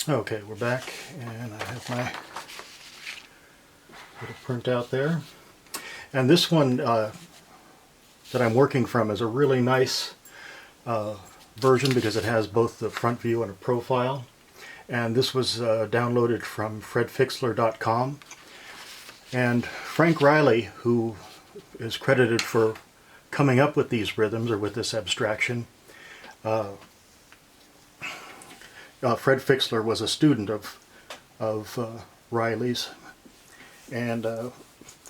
Okay, we're back, and I have my little printout there. And this one that I'm working from is a really nice version because it has both the front view and a profile. And this was downloaded from fredfixler.com. And Frank Reilly, who is credited for coming up with these rhythms or with this abstraction, Fred Fixler was a student of Reilly's, and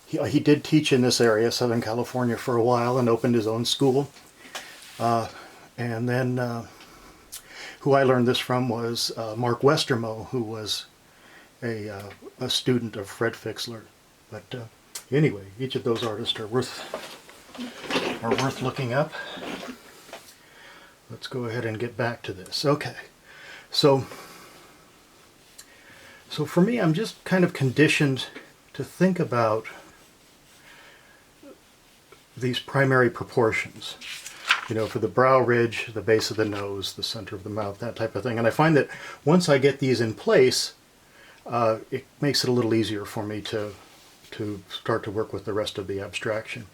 he did teach in this area, Southern California, for a while, and opened his own school. And then who I learned this from was Mark Westermo, who was a student of Fred Fixler. But anyway, each of those artists are worth looking up. Let's go ahead and get back to this. Okay. So for me, I'm just kind of conditioned to think about these primary proportions. You know, for the brow ridge, the base of the nose, the center of the mouth, that type of thing. And I find that once I get these in place, it makes it a little easier for me to start to work with the rest of the abstraction.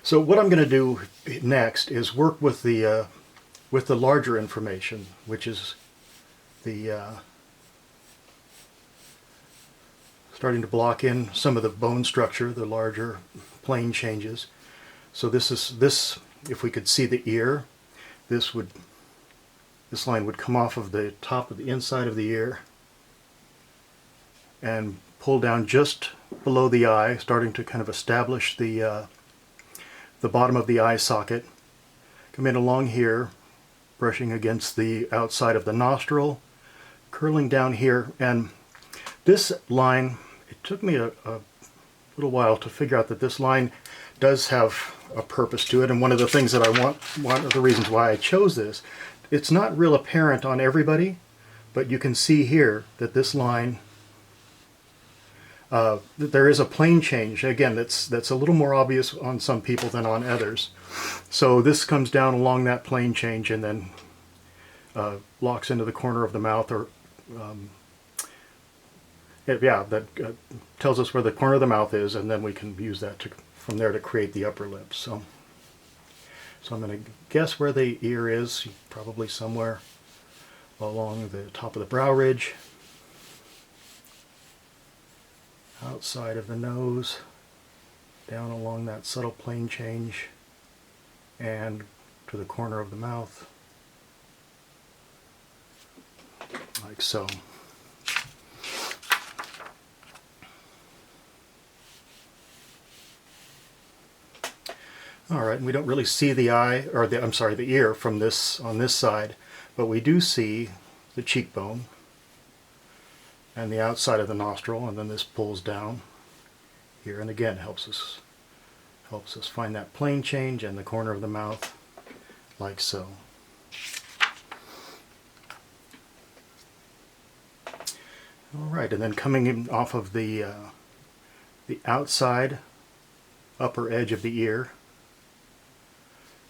So what I'm going to do next is work with the larger information, which is the starting to block in some of the bone structure, the larger plane changes. So this, if we could see the ear, this line would come off of the top of the inside of the ear and pull down just below the eye, starting to kind of establish the bottom of the eye socket. Come in along here, brushing against the outside of the nostril, curling down here, and this line, it took me a little while to figure out that this line does have a purpose to it, and one of the things that I want, one of the reasons why I chose this, it's not real apparent on everybody, but you can see here that this line, that there is a plane change. Again, that's a little more obvious on some people than on others. So this comes down along that plane change and then locks into the corner of the mouth, or that tells us where the corner of the mouth is, and then we can use that from there to create the upper lip. So I'm going to guess where the ear is, probably somewhere along the top of the brow ridge, outside of the nose, down along that subtle plane change, and to the corner of the mouth, like so. All right, and we don't really see the eye, or the ear from this on this side, but we do see the cheekbone and the outside of the nostril, and then this pulls down here, and again helps us find that plane change and the corner of the mouth, like so. All right, and then coming in off of the outside upper edge of the ear,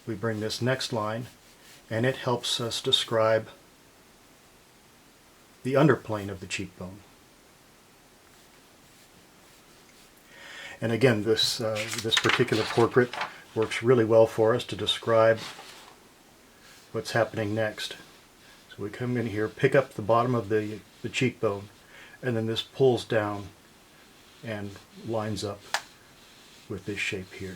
we bring this next line, and it helps us describe the underplane of the cheekbone. And again, this particular portrait works really well for us to describe what's happening next. So we come in here, pick up the bottom of the cheekbone, and then this pulls down and lines up with this shape here.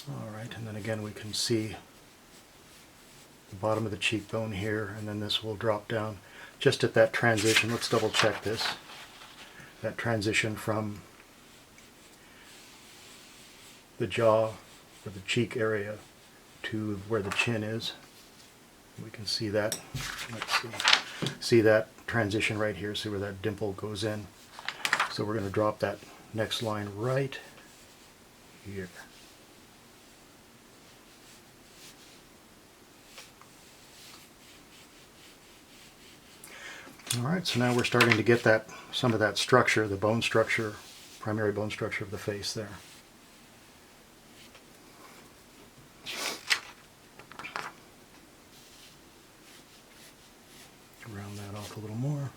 All right, and then again we can see the bottom of the cheekbone here, and then this will drop down just at that transition. Let's double check this. That transition from the jaw or the cheek area to where the chin is. We can see that. Let's see that transition right here. See where that dimple goes in. So we're going to drop that next line right here. Alright, so now we're starting to get that some of that structure, the bone structure, primary bone structure of the face there. Round that off a little more.